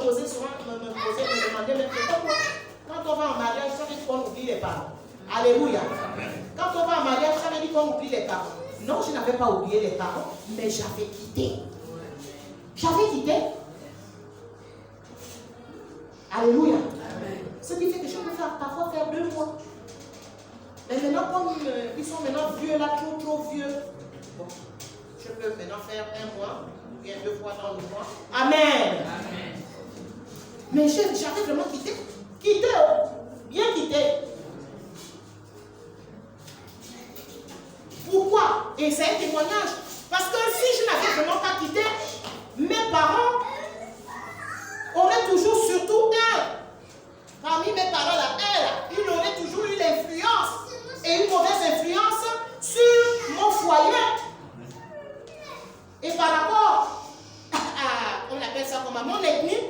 poser souvent, me demander même pourquoi quand on va en mariage, ça veut dire qu'on oublie les parents. Alléluia. Quand on va en mariage, ça veut dire qu'on oublie les parents. Non, je n'avais pas oublié les parents, mais j'avais quitté. J'avais quitté. Alléluia. Ce qui fait que je peux parfois faire 2 mois. Mais maintenant, comme ils sont maintenant vieux, là, trop vieux, bon, je peux maintenant faire 1 mois, ou bien 2 fois dans le mois. Amen. Amen. Mais j'avais vraiment quitté. Quitté, bien quitté. Pourquoi? Et c'est un témoignage. Parce que si je n'avais vraiment pas quitté, mes parents auraient toujours, surtout parmi mes parents là, ils auraient toujours eu l'influence et une mauvaise influence sur mon foyer. Et par rapport à, on appelle ça comme à mon ethnie,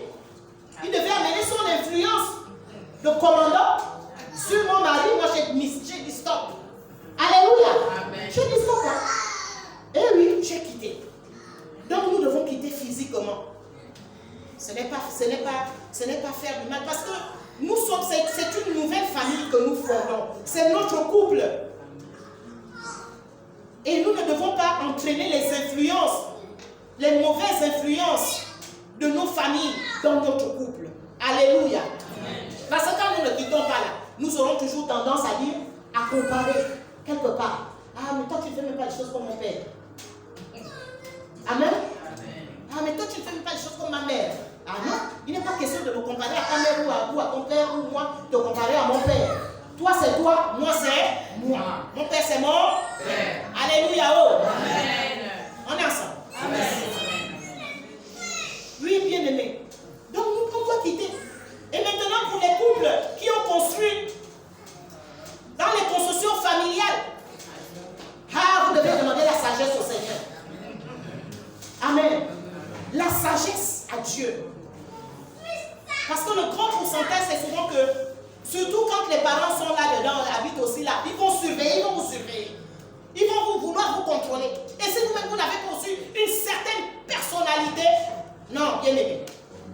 il devait amener son influence de commandant sur mon mari. Moi j'ai dit stop. Alléluia. Amen. J'ai dit stop. Et oui, j'ai quitté. Donc nous devons quitter physiquement. Ce n'est pas faire du mal. Parce que nous sommes, c'est une nouvelle famille que nous fondons. C'est notre couple. Et nous ne devons pas entraîner les influences, les mauvaises influences de nos familles dans notre couple. Alléluia. Amen. Parce que quand nous ne quittons pas là, nous aurons toujours tendance à dire, à comparer quelque part. Ah, mais toi tu ne fais même pas les choses comme mon père. Amen. Ah, mais toi tu ne fais même pas les choses comme ma mère. Ah non, il n'est pas question de me comparer à ta mère ou à ton père ou moi, de comparer à mon père. Toi c'est toi, moi c'est moi. Mon père c'est mon père. Alléluia. Oh. Amen. On est ensemble. Amen. Oui, bien aimé. Donc nous on doit quitter. Et maintenant pour les couples qui ont construit dans les constructions familiales, vous devez demander la sagesse au Seigneur. Amen. La sagesse à Dieu. Parce que le grand pourcentage, c'est souvent que, surtout quand les parents sont là-dedans, habitent aussi là, ils vont surveiller, ils vont vous surveiller. Ils vont vouloir vous contrôler. Et si vous-même, vous n'avez pas aussi une certaine personnalité, non, bien aimé,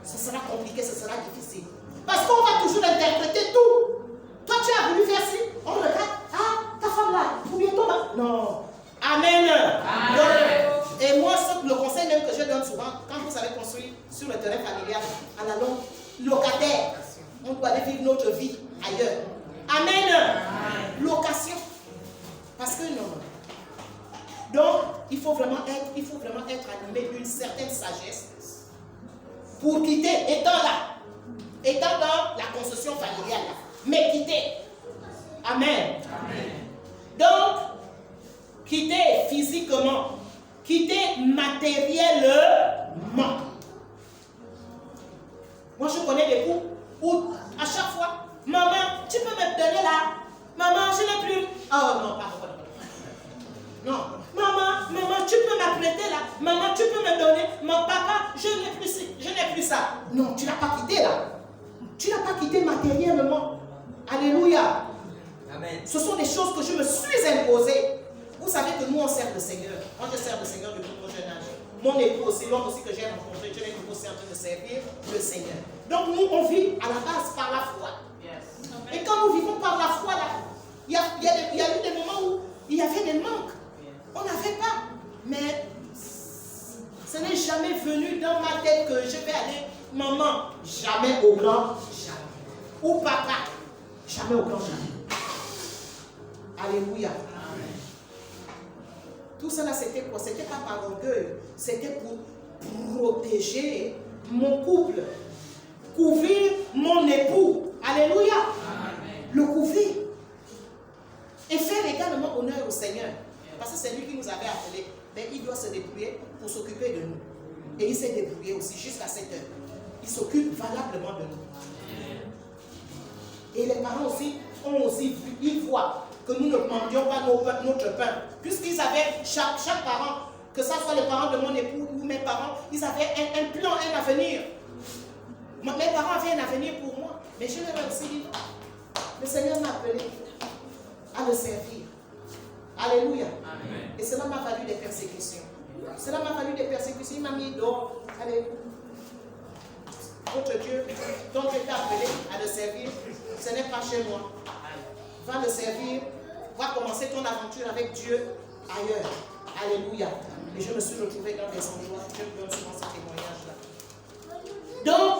ce sera compliqué, ce sera difficile. Parce qu'on va toujours interpréter tout. Toi, tu as voulu faire ci, on regarde, ta femme là, ou bien toi là. Non. Amen. Amen. Donc, et moi, le conseil même que je donne souvent, quand vous savez construire sur le terrain familial, à la longue, locataire, on doit aller vivre notre vie ailleurs. Amen. Amen. Location. Parce que non. Donc, il faut vraiment être animé d'une certaine sagesse pour quitter, étant dans la construction familiale, mais quitter. Amen. Amen. Donc, quitter physiquement, quitter matériellement. Moi, je connais des couples où, à chaque fois, maman, tu peux me donner là. Maman, je n'ai plus. Oh non, pardon. Non. Maman, tu peux m'apprêter là. Maman, tu peux me donner. Mon papa, je n'ai plus ça. Non, tu n'as pas quitté là. Tu n'as pas quitté matériellement. Alléluia. Amen. Ce sont des choses que je me suis imposées. Vous savez que nous, on sert le Seigneur. Moi, je sers le Seigneur depuis mon jeune âge. Mon époux aussi, l'homme aussi que j'ai rencontré, je l'ai aussi en train de servir le Seigneur. Donc, nous, on vit à la base par la foi. Yes. Et quand nous vivons par la foi, là, il y a eu des moments où il y avait des manques. On n'avait pas. Mais ce n'est jamais venu dans ma tête que je vais aller, maman, jamais au grand jamais. Ou papa, jamais au grand jamais. Alléluia. Amen. Tout cela, c'était quoi? C'était pas par orgueil. C'était pour protéger mon couple. Couvrir mon époux. Alléluia. Amen. Le couvrir. Et faire également honneur au Seigneur. Parce que c'est lui qui nous avait appelés. Mais il doit se débrouiller pour s'occuper de nous. Et il s'est débrouillé aussi jusqu'à 7 heures. Il s'occupe valablement de nous. Et les parents aussi ont aussi vu, ils voient que nous ne mendions pas notre pain. Puisqu'ils avaient, chaque parent, que ce soit les parents de mon époux ou mes parents, ils avaient un plan, un avenir. Mes parents avaient un avenir pour moi. Mais je leur ai aussi dit, le Seigneur m'a appelé à le servir. Alléluia. Amen. Et cela m'a valu des persécutions. Cela m'a valu des persécutions. Il m'a mis dehors. Allez. votre Dieu, dont tu es appelé à le servir, ce n'est pas chez moi. Va le servir, va commencer ton aventure avec Dieu ailleurs. Alléluia. Et je me suis retrouvée dans des endroits, je donne souvent ce témoignage-là. Donc,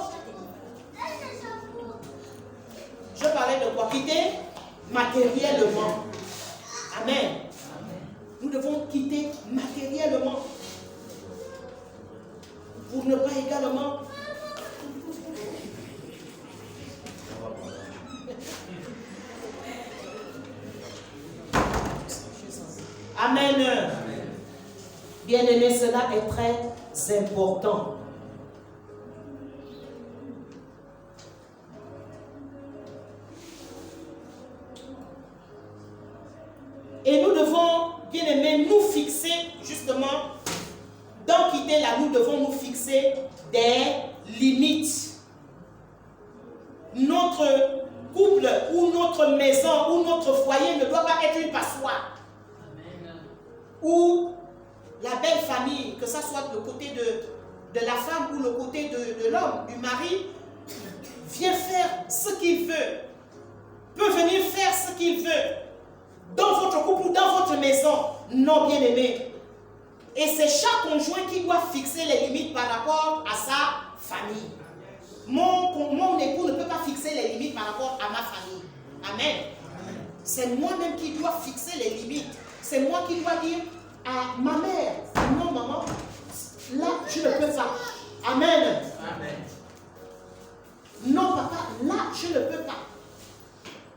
je parlais de quoi? Quitter matériellement. Amen. Nous devons quitter matériellement pour ne pas également Amen. Bien-aimé, cela est très important. Et nous devons, bien-aimés, nous fixer, justement, dans quitter là, nous devons nous fixer des limites. Notre couple ou notre maison ou notre foyer ne doit pas être une passoire. Ou la belle famille, que ce soit le côté de la femme ou le côté de l'homme, du mari, vient faire ce qu'il veut, peut venir faire ce qu'il veut, dans votre couple ou dans votre maison. Non, bien aimé. Et c'est chaque conjoint qui doit fixer les limites par rapport à sa famille. Mon époux ne peut pas fixer les limites par rapport à ma famille. Amen. C'est moi-même qui dois fixer les limites. C'est moi qui dois dire à ma mère, non maman, là tu ne peux pas. Amen. Amen. Non papa, là je ne peux pas.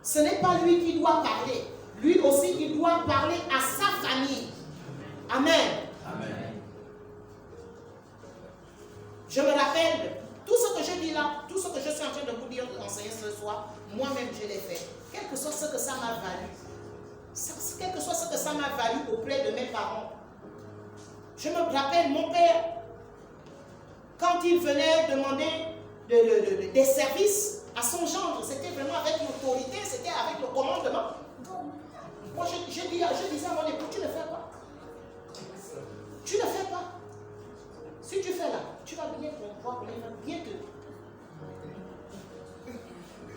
Ce n'est pas lui qui doit parler. Lui aussi il doit parler à sa famille. Amen. Amen. Je me rappelle, tout ce que je dis là, tout ce que je suis en train de vous dire, enseigner ce soir, moi-même je l'ai fait. Quel que soit ce que ça m'a valu. Quel que soit ce que ça m'a valu auprès de mes parents. Je me rappelle, mon père, quand il venait demander des services à son gendre, c'était vraiment avec l'autorité, c'était avec le commandement. Moi, je disais à mon époux, tu ne fais pas. Tu ne fais pas. Si tu fais là, tu vas bien comprendre, bien te...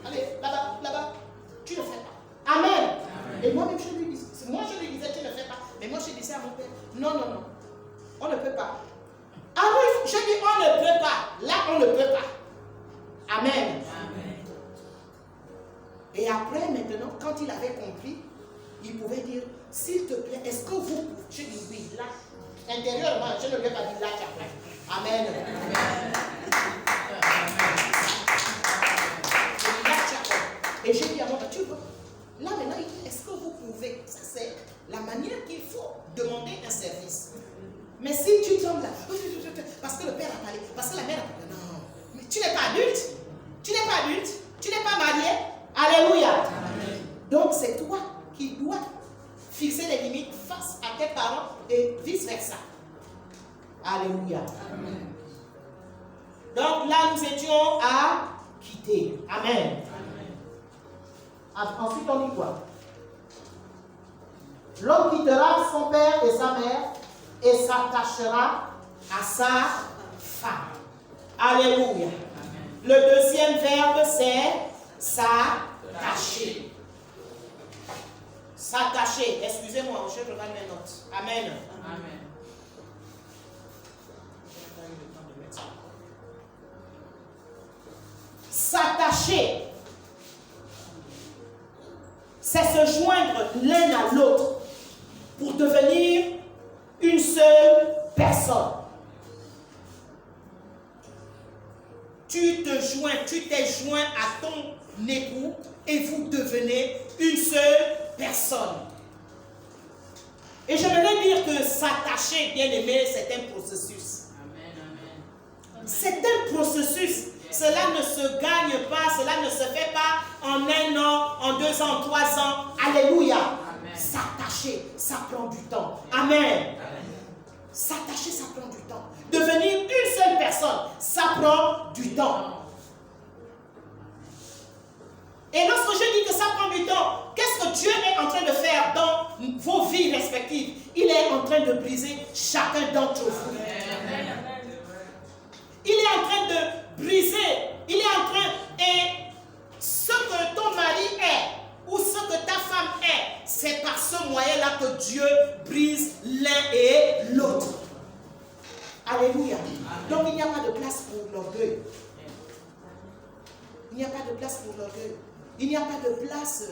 Allez, là-bas, tu ne fais pas. Amen. Amen. Et moi-même, je lui disais, tu ne fais pas. Mais moi, je disais à mon père, non, on ne peut pas. Ah oui, je dis, on ne peut pas. Là, on ne peut pas. Amen. Amen. Et après, maintenant, quand il avait compris, il pouvait dire, s'il te plaît, est-ce que vous... Je dis oui, là. Intérieurement, je ne lui ai pas dit là, tu as fait. Amen. Amen. Et j'ai dit à mon père, tu vois, là maintenant, est-ce que vous pouvez, ça c'est la manière qu'il faut demander un service. Mais si tu tombes là, parce que le père a parlé, parce que la mère a parlé, non, mais tu n'es pas adulte, tu n'es pas marié, alléluia. Amen. Donc c'est toi qui dois fixer les limites face à tes parents et vice versa. Alléluia. Amen. Donc là nous étions à quitter. Amen. Ensuite, on dit quoi? L'homme quittera son père et sa mère et s'attachera à sa femme. Alléluia. Amen. Le deuxième verbe, c'est s'attacher. S'attacher. Excusez-moi, je regarde mes notes. Amen. Amen. S'attacher. C'est se joindre l'un à l'autre pour devenir une seule personne. Tu t'es joint à ton époux et vous devenez une seule personne. Et j'aimerais dire que s'attacher, bien aimé, c'est un processus. Amen. C'est un processus. Cela ne se gagne pas, cela ne se fait pas en 1 an, en 2 ans, en 3 ans. Alléluia. S'attacher, ça prend du temps. Amen. Amen. S'attacher, ça prend du temps. Devenir une seule personne, ça prend du temps. Et lorsque je dis que ça prend du temps, qu'est-ce que Dieu est en train de faire dans vos vies respectives? Il est en train de briser chacun d'entre vous. Il est en train de briser Il n'y a pas de place pour l'orgueil. Il n'y a pas de place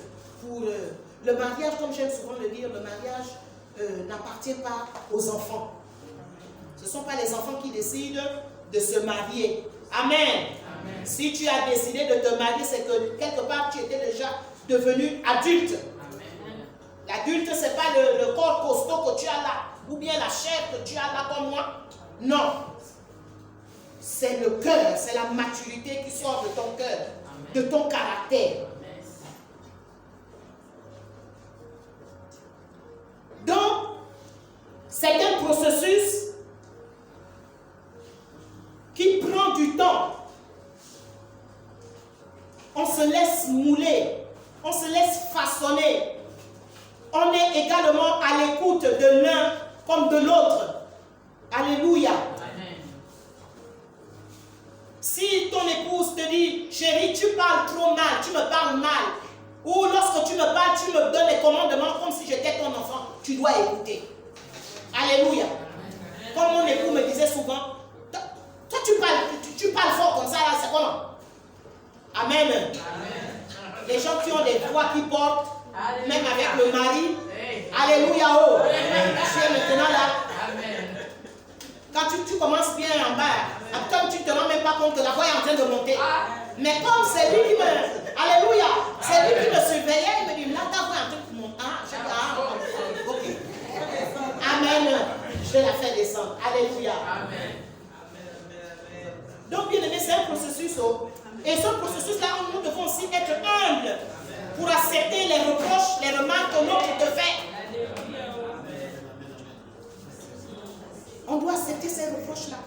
pour le mariage, comme j'aime souvent le dire, le mariage n'appartient pas aux enfants. Ce ne sont pas les enfants qui décident de se marier. Amen. Amen. Si tu as décidé de te marier, c'est que quelque part tu étais déjà devenu adulte. L'adulte, ce n'est pas le corps costaud que tu as là, ou bien la chair que tu as là comme moi. Non. C'est le cœur, c'est la maturité qui sort de ton cœur, de ton caractère. Donc, c'est un processus qui prend du temps. On se laisse mouler, on se laisse façonner. On est également à l'écoute de l'un comme de l'autre. Alléluia. Amen. Si ton épouse te dit, chérie, tu parles trop mal, tu me parles mal, ou lorsque tu me parles, tu me donnes les commandements comme si j'étais ton enfant, tu dois écouter. Alléluia. Amen. Comme mon époux me disait souvent, toi tu parles fort comme ça, là, c'est comment? Amen. Amen. Les gens qui ont des voix qui portent, alléluia, même avec le mari, hey. Alléluia, oh. Amen. Tu es maintenant là. Amen. Quand tu commences bien en bas, après tu ne te rends même pas compte que la voix est en train de monter. Mais comme c'est lui qui me... Alléluia. C'est lui qui me surveillait, il me dit, là ta voix est en train de monter. Ok. Amen. Je vais la faire descendre. Alléluia. Amen. Donc, bien aimé, c'est un processus. Et ce processus-là, nous devons aussi être humbles pour accepter les reproches, les remarques que l'autre te fait. On doit accepter ces reproches-là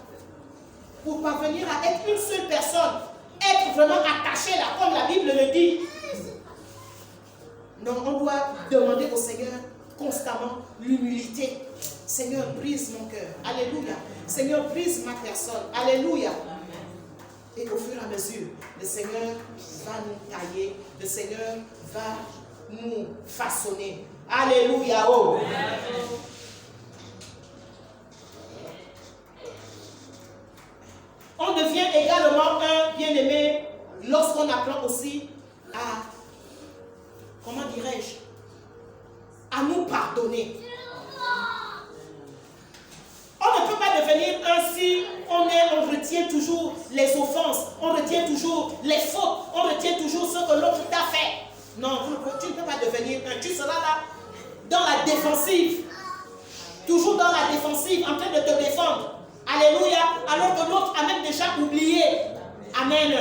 pour parvenir à être une seule personne, être vraiment attaché là, comme la Bible le dit. Non, on doit demander au Seigneur constamment l'humilité. Seigneur, brise mon cœur. Alléluia. Seigneur, brise ma personne. Alléluia. Et au fur et à mesure, le Seigneur va nous tailler, le Seigneur va nous façonner. Alléluia. Oh. On devient également un bien-aimé lorsqu'on apprend aussi à, comment dirais-je, à nous pardonner. On ne peut pas devenir ainsi, on retient toujours les offenses, on retient toujours les fautes, on retient toujours ce que l'autre t'a fait. Non, tu ne peux pas devenir un. Tu seras là dans la défensive, toujours dans la défensive, en train de te défendre. Alléluia, alors que l'autre a même déjà oublié. Amen.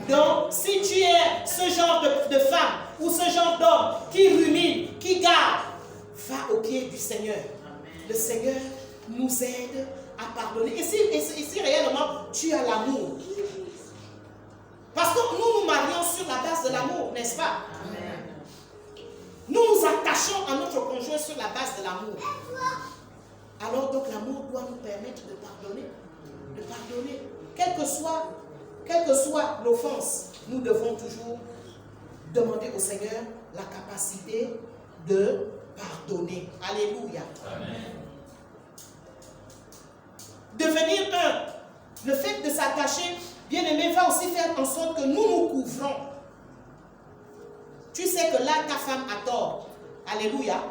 Donc, si tu es ce genre de femme ou ce genre d'homme qui rumine, qui garde, va au pied du Seigneur. Le Seigneur nous aide à pardonner. Et si réellement tu as l'amour. Parce que nous nous marions sur la base de l'amour, n'est-ce pas? Amen. Nous nous attachons à notre conjoint sur la base de l'amour. Alors donc l'amour doit nous permettre de pardonner. De pardonner. Quelle que soit l'offense, nous devons toujours demander au Seigneur la capacité de pardonner. Alléluia. Amen. Devenir un. Le fait de s'attacher, bien aimé, va aussi faire en sorte que nous nous couvrons. Tu sais que là, ta femme a tort. Alléluia.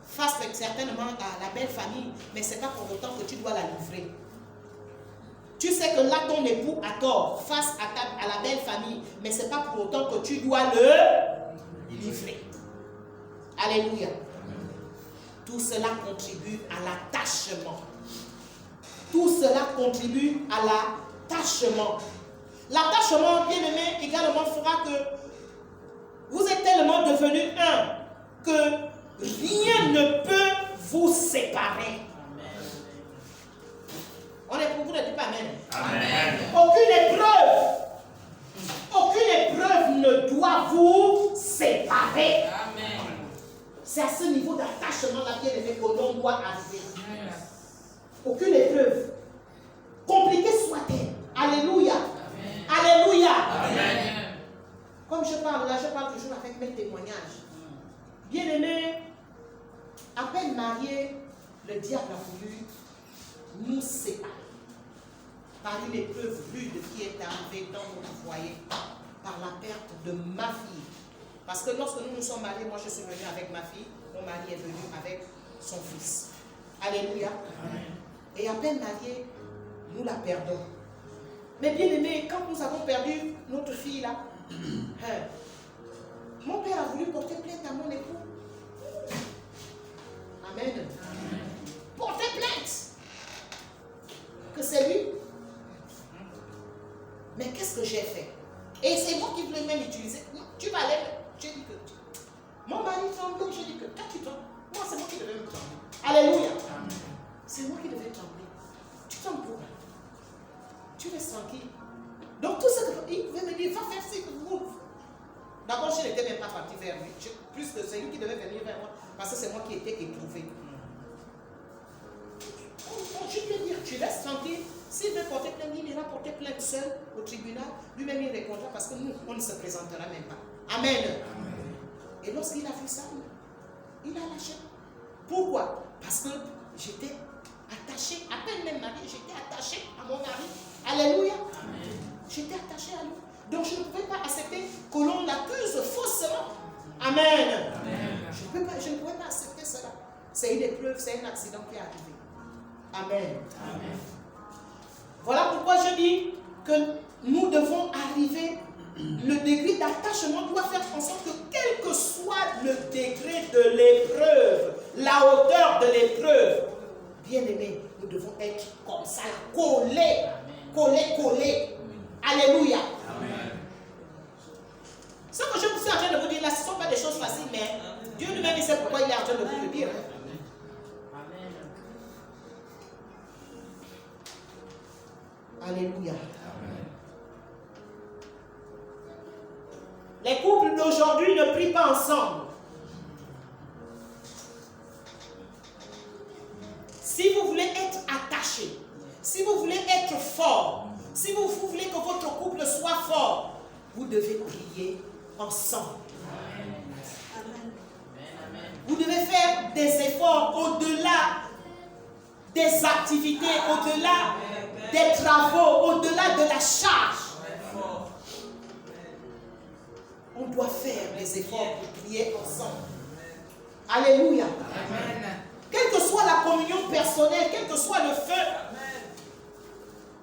Face certainement à la belle famille, mais ce n'est pas pour autant que tu dois la livrer. Tu sais que là, ton époux a tort face à la belle famille, mais ce n'est pas pour autant que tu dois le livrer. Alléluia. Tout cela contribue à l'attachement. Tout cela contribue à l'attachement. L'attachement, bien aimé, également fera que vous êtes tellement devenus un que rien ne peut vous séparer. On est pour vous ne dites pas amen. Amen. Aucune épreuve ne doit vous séparer. Amen. C'est à ce niveau d'attachement-là, bien aimé, que l'on doit arriver. Aucune épreuve, compliquée soit-elle. Alléluia. Amen. Alléluia. Amen. Comme je parle là, je parle toujours avec mes témoignages. Bien aimé, à peine marié, le diable a voulu nous séparer par une épreuve rude qui est arrivée dans notre foyer. par la perte de ma fille. Parce que lorsque nous nous sommes mariés, moi je suis venu avec ma fille, mon mari est venu avec son fils. Alléluia. Amen. Et à peine mariés, nous la perdons. Mais bien aimé, quand nous avons perdu notre fille là, mon père a voulu porter plainte à mon époux. Amen. Amen. Porter plainte. Que c'est lui. Mais qu'est-ce que j'ai fait? Et c'est moi qui voulais même utiliser. Non, tu vas aller. J'ai dit que mon mari tremble, j'ai dit que quand tu trembles, moi c'est moi qui devais me trembler. Alléluia. C'est moi qui devais trembler. Tu trembles pourquoi? Tu restes tranquille. Donc tout ça, il pouvait me dire, va faire ci, move. D'abord, je n'étais même pas partie vers lui. Plus que c'est lui qui devait venir vers moi. Parce que c'est moi qui étais éprouvé. Je peux dire, tu restes tranquille. S'il veut porter plainte, il ira porter plainte seul au tribunal. Lui-même, il répondra parce que nous, on ne se présentera même pas. Amen. Amen. Et lorsqu'il a vu ça, il a lâché. Pourquoi? Parce que j'étais attachée, à peine même mariée, j'étais attachée à mon mari. Alléluia. Amen. J'étais attachée à lui. Donc je ne pouvais pas accepter que l'on l'accuse faussement. Amen. Amen. Je ne pouvais pas accepter cela. C'est une épreuve, c'est un accident qui est arrivé. Amen. Amen. Voilà pourquoi je dis que nous devons arriver, le degré d'attachement doit faire en sorte que quel que soit le degré de l'épreuve, la hauteur de l'épreuve, bien aimé, nous devons être comme ça, collés, collés. Alléluia. Amen. Ce que je suis en train de vous dire là, ce ne sont pas des choses faciles, mais Dieu lui-même, il sait pourquoi il est en train de vous le dire. Alléluia. Amen. Les couples d'aujourd'hui ne prient pas ensemble. Si vous voulez être attaché, si vous voulez être fort, si vous voulez que votre couple soit fort, vous devez prier ensemble. Amen. Vous devez faire des efforts au-delà des activités, au-delà des travaux, au-delà de la charge. On doit faire des efforts pour prier ensemble. Alléluia. Amen. Quelle que soit la communion personnelle, quel que soit le feu,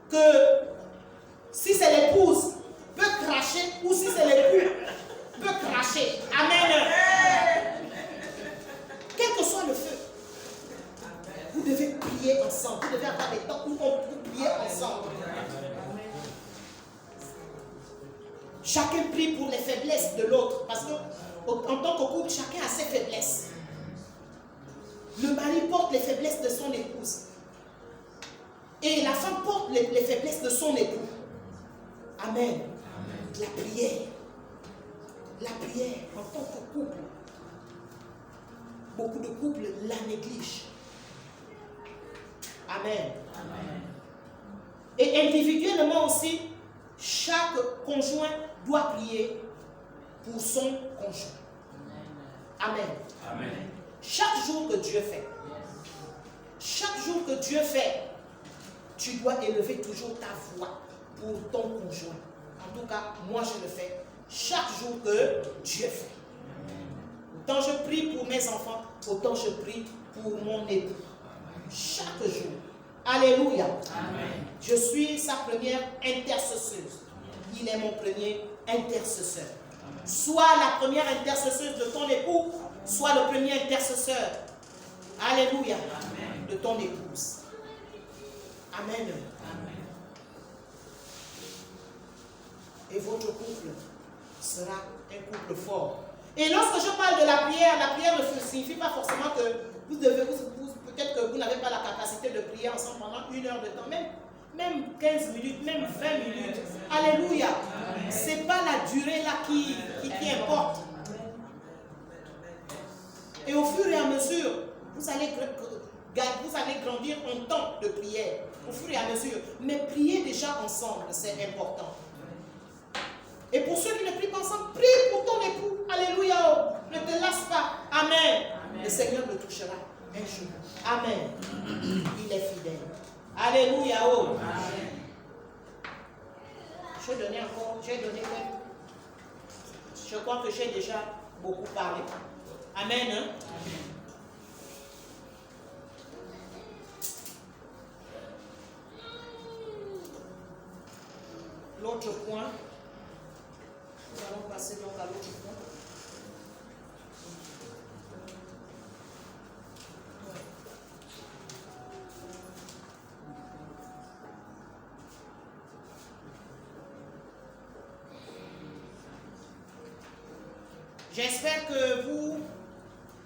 que si c'est l'épouse, peut cracher, ou si c'est l'époux, peut cracher. Amen. Quel que soit le feu, vous devez prier ensemble. Vous devez avoir des temps où on peut prier ensemble. Chacun prie pour les faiblesses de l'autre. Parce que en tant que couple, chacun a ses faiblesses. Le mari porte les faiblesses de son épouse. Et la femme porte les faiblesses de son époux. Amen. La prière. La prière en tant que couple. Beaucoup de couples la négligent. Amen. Amen. Et individuellement aussi, chaque conjoint doit prier pour son conjoint. Amen. Amen. Chaque jour que Dieu fait, tu dois élever toujours ta voix pour ton conjoint. En tout cas, moi je le fais chaque jour que Dieu fait. Autant je prie pour mes enfants, autant je prie pour mon époux. Chaque jour. Alléluia. Amen. Je suis sa première intercesseuse. Il est mon premier intercesseur. Sois la première intercesseuse de ton époux, sois le premier intercesseur. Alléluia. Amen. De ton épouse. Amen. Amen. Et votre couple sera un couple fort. Et lorsque je parle de la prière ne signifie pas forcément que vous devez, peut-être que vous n'avez pas la capacité de prier ensemble pendant 1 heure de temps, même 15 minutes, même 20 minutes. Alléluia. Ce n'est pas la durée là qui importe. Et au fur et à mesure, vous allez grandir en temps de prière. Au fur et à mesure. Mais prier déjà ensemble, c'est important. Et pour ceux qui ne prient pas ensemble, prie pour ton époux. Alléluia. Ne te lasse pas. Amen. Amen. Le Seigneur le touchera un jour. Amen. Il est fidèle. Alléluia. Oh. Amen. J'ai donné Je crois que j'ai déjà beaucoup parlé. Amen. Hein? Amen. L'autre point, nous allons passer donc à l'autre point. J'espère que vous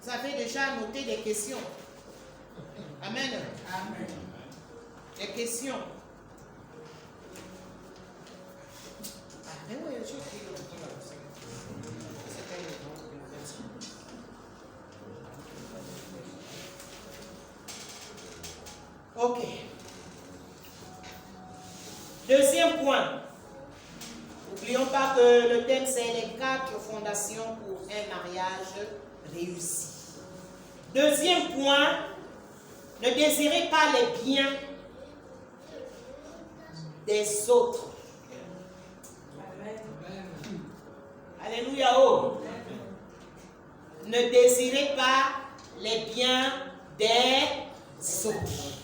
avez déjà noté des questions. Amen. Amen. Des questions. Mais oui, je suis ok. Deuxième point. N'oublions pas que le thème c'est les 4 fondations pour un mariage réussi. Deuxième point, ne désirez pas les biens des autres. Alléluia. Oh. Ne désirez pas les biens des autres.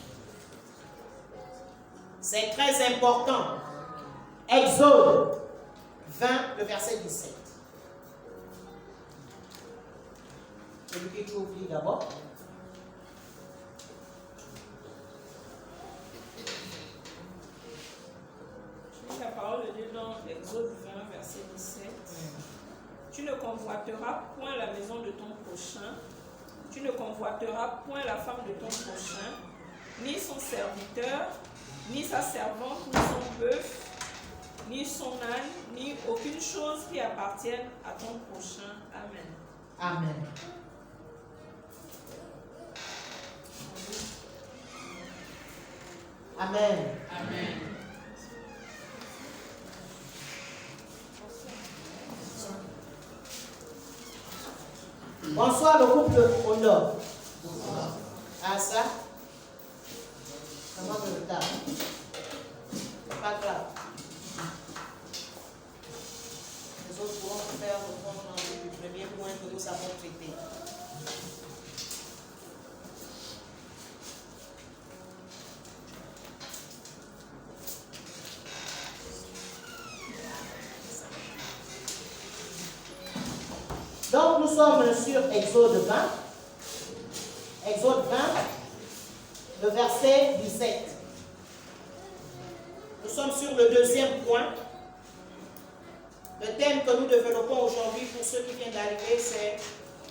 C'est très important. Exode 20, le verset 17. Celui qui trouve lit d'abord. La parole de Dieu dans Exode 20, verset 17. Tu ne convoiteras point la maison de ton prochain, tu ne convoiteras point la femme de ton prochain, ni son serviteur, ni sa servante, ni son bœuf, ni son âne, ni aucune chose qui appartienne à ton prochain. Amen. Amen. Amen. Amen. Bonsoir le couple au nord. Ah ça? Comment le retard? Pas grave. Les autres pourront faire le compte rendu du premier point que nous avons traité. Donc nous sommes sur Exode 20. Exode 20, le verset 17. Nous sommes sur le deuxième point. Le thème que nous développons aujourd'hui pour ceux qui viennent d'arriver, c'est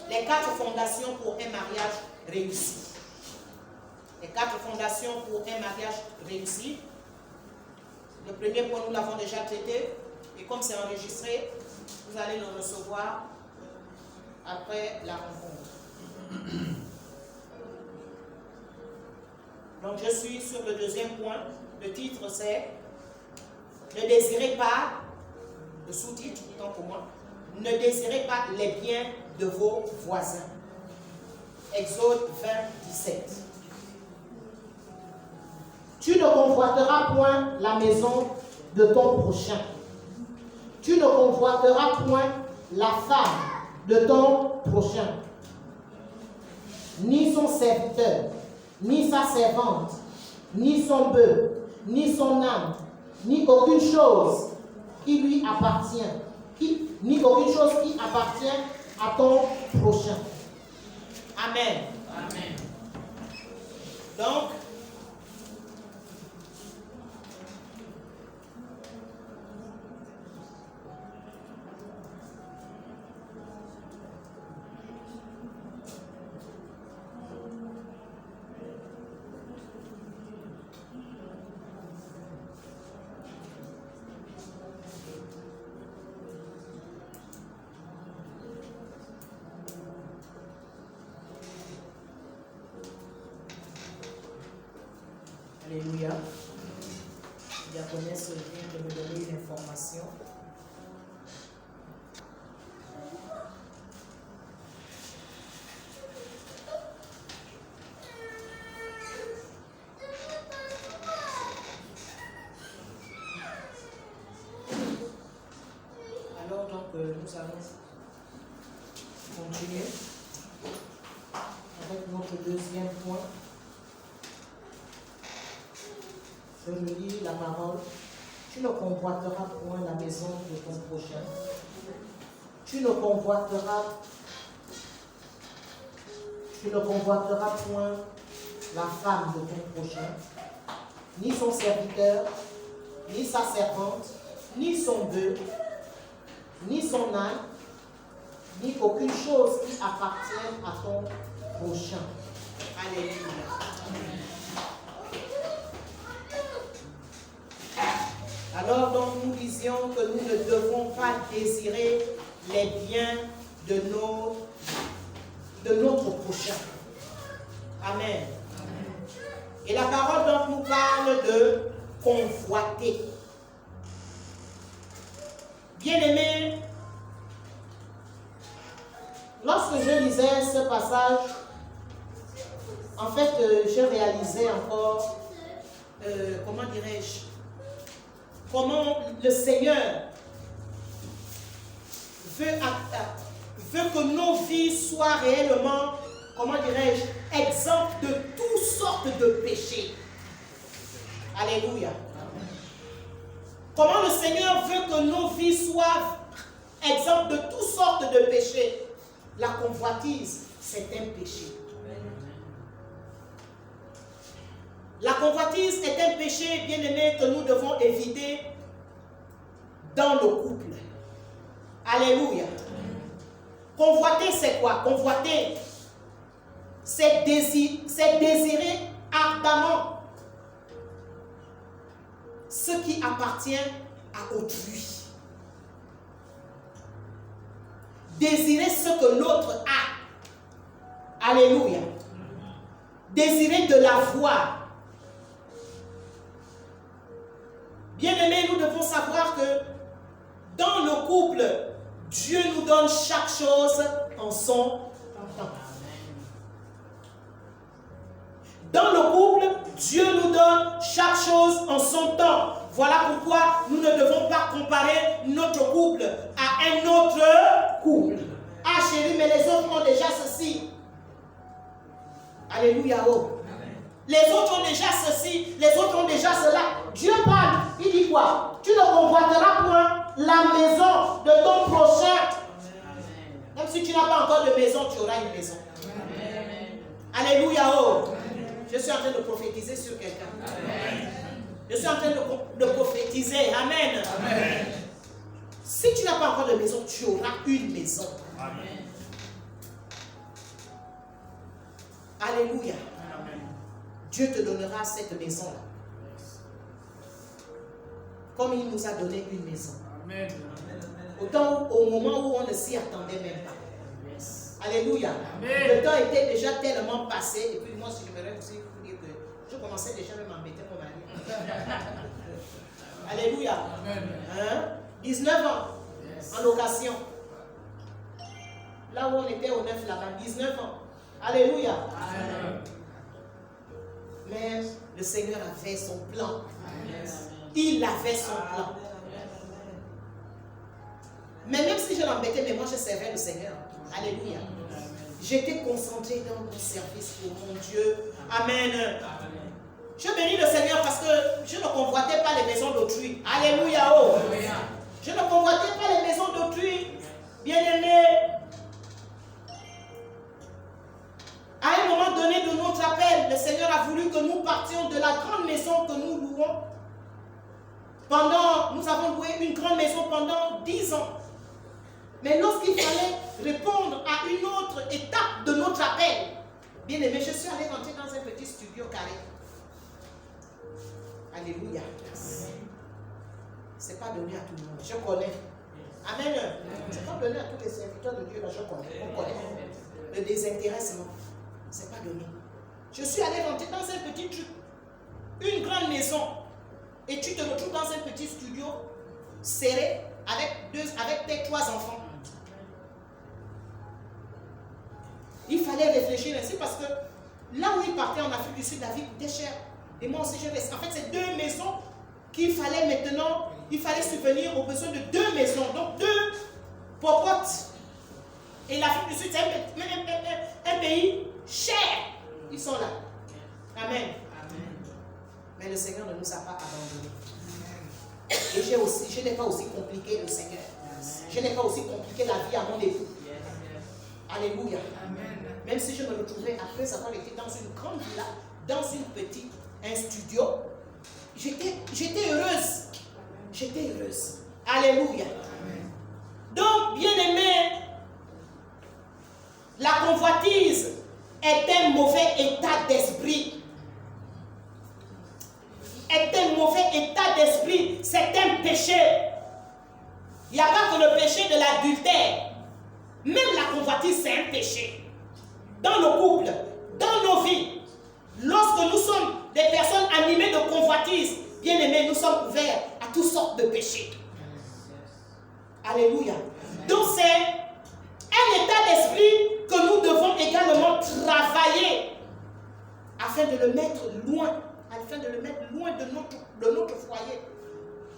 les 4 fondations pour un mariage réussi. Les 4 fondations pour un mariage réussi. Le premier point, nous l'avons déjà traité. Et comme c'est enregistré, vous allez le recevoir après la rencontre. Donc je suis sur le deuxième point. Le titre c'est « Ne désirez pas », le sous-titre, autant pour moi, « Ne désirez pas les biens de vos voisins ». Exode 20, 17. Tu ne convoiteras point la maison de ton prochain. Tu ne convoiteras point la femme de ton prochain, ni son serviteur, ni sa servante, ni son bœuf, ni son âne, ni aucune chose qui lui appartient, ni aucune chose qui appartient à ton prochain. Amen. Amen. Donc, alléluia. La diaconesse vient de me donner une information. Alors donc, que nous allons continuer avec notre deuxième point. Je me lis la parole. Tu ne convoiteras point la maison de ton prochain. Tu ne convoiteras point la femme de ton prochain, ni son serviteur, ni sa servante, ni son bœuf, ni son âne, ni aucune chose qui appartienne à ton prochain. Alléluia. Alors donc nous disions que nous ne devons pas désirer les biens de notre prochain. Amen. Et la parole donc nous parle de convoiter. Bien-aimés, lorsque je lisais ce passage, en fait, je réalisais encore, comment dirais-je, comment le Seigneur veut que nos vies soient réellement, comment dirais-je, exemptes de toutes sortes de péchés. Alléluia. Comment le Seigneur veut que nos vies soient exemptes de toutes sortes de péchés. La convoitise, c'est un péché. La convoitise est un péché, bien-aimé, que nous devons éviter dans le couple. Alléluia. Convoiter, c'est quoi? Convoiter, c'est désirer ardemment ce qui appartient à autrui. Désirer ce que l'autre a. Alléluia. Désirer de l'avoir. Bien-aimés, nous devons savoir que dans le couple, Dieu nous donne chaque chose en son temps. Dans le couple, Dieu nous donne chaque chose en son temps. Voilà pourquoi nous ne devons pas comparer notre couple à un autre couple. Ah chérie, mais les autres ont déjà ceci. Alléluia. Oh. Les autres ont déjà ceci, les autres ont déjà cela. Dieu parle, il dit quoi? Tu ne convoiteras point la maison de ton prochain. Même si tu n'as pas encore de maison, tu auras une maison. Alléluia. Oh. Je suis en train de prophétiser sur quelqu'un. Je suis en train de prophétiser. Amen. Amen. Si tu n'as pas encore de maison, tu auras une maison. Amen. Alléluia. Amen. Dieu te donnera cette maison-là. Comme il nous a donné une maison. Amen. Autant au moment où on ne s'y attendait même pas. Alléluia. Amen. Le temps était déjà tellement passé. Et puis moi, si je me aussi vous dire que je commençais déjà à m'embêter mon mari. Alléluia. Amen. Hein? 19 ans. Yes. En location. Là où on était au 9 là-bas. 19 ans. Alléluia. Amen. Mais le Seigneur avait son plan. Amen. Il avait son plan. Mais même si je l'embêtais, mais moi je servais le Seigneur. Alléluia. J'étais concentré dans mon service pour mon Dieu. Amen. Amen. Je bénis le Seigneur parce que je ne convoitais pas les maisons d'autrui. Alléluia. Oh. Je ne convoitais pas les maisons d'autrui. Bien-aimés. À un moment donné de notre appel, le Seigneur a voulu que nous partions de la grande maison que nous louons. Nous avons loué une grande maison pendant 10 ans. Mais lorsqu'il fallait répondre à une autre étape de notre appel, bien aimé, je suis allé rentrer dans un petit studio carré. Alléluia. Ce n'est pas donné à tout le monde. Je connais. Amen. Je ne peux pas donner à tous les serviteurs de Dieu, là, je connais. On connaît. Le désintéressement, ce n'est pas donné. Je suis allé rentrer dans un petit truc, une grande maison, et tu te retrouves dans un petit studio serré avec tes 3 enfants. Il fallait réfléchir ainsi parce que là où il partait en Afrique du Sud, la vie coûtait cher. Et moi aussi, je restais. En fait, c'est 2 maisons qu'il fallait maintenant, il fallait subvenir aux besoins de 2 maisons. Donc popote. Et l'Afrique du Sud, c'est un pays cher. Ils sont là. Amen. Mais le Seigneur ne nous a pas abandonnés. Et je n'ai pas aussi compliqué le Seigneur. Je n'ai pas aussi compliqué la vie à mon époux. Alléluia. Même si je me retrouvais après avoir été dans une grande villa, dans un studio, j'étais heureuse. J'étais heureuse. Alléluia. Donc, bien-aimé, la convoitise est un mauvais état d'esprit. Est un mauvais état d'esprit. C'est un péché. Il n'y a pas que le péché de l'adultère. Même la convoitise, c'est un péché. Dans nos couples, dans nos vies, lorsque nous sommes des personnes animées de convoitise, bien aimés, nous sommes ouverts à toutes sortes de péchés. Alléluia. Donc c'est un état d'esprit que nous devons également travailler afin de le mettre loin, de notre foyer.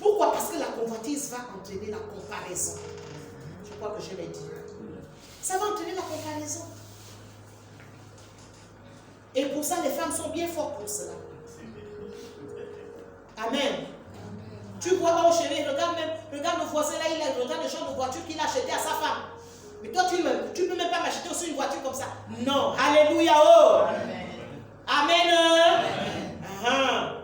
Pourquoi? Parce que la convoitise va entraîner la comparaison. Je crois que je l'ai dit. Ça va entraîner la comparaison. Et pour ça, les femmes sont bien fortes pour cela. Amen. Tu vois, oh chérie, regarde le voisin là, regarde le genre de voiture qu'il a acheté à sa femme. Mais toi, tu ne peux même pas m'acheter aussi une voiture comme ça. Non. Alléluia. Oh. Amen. Amen.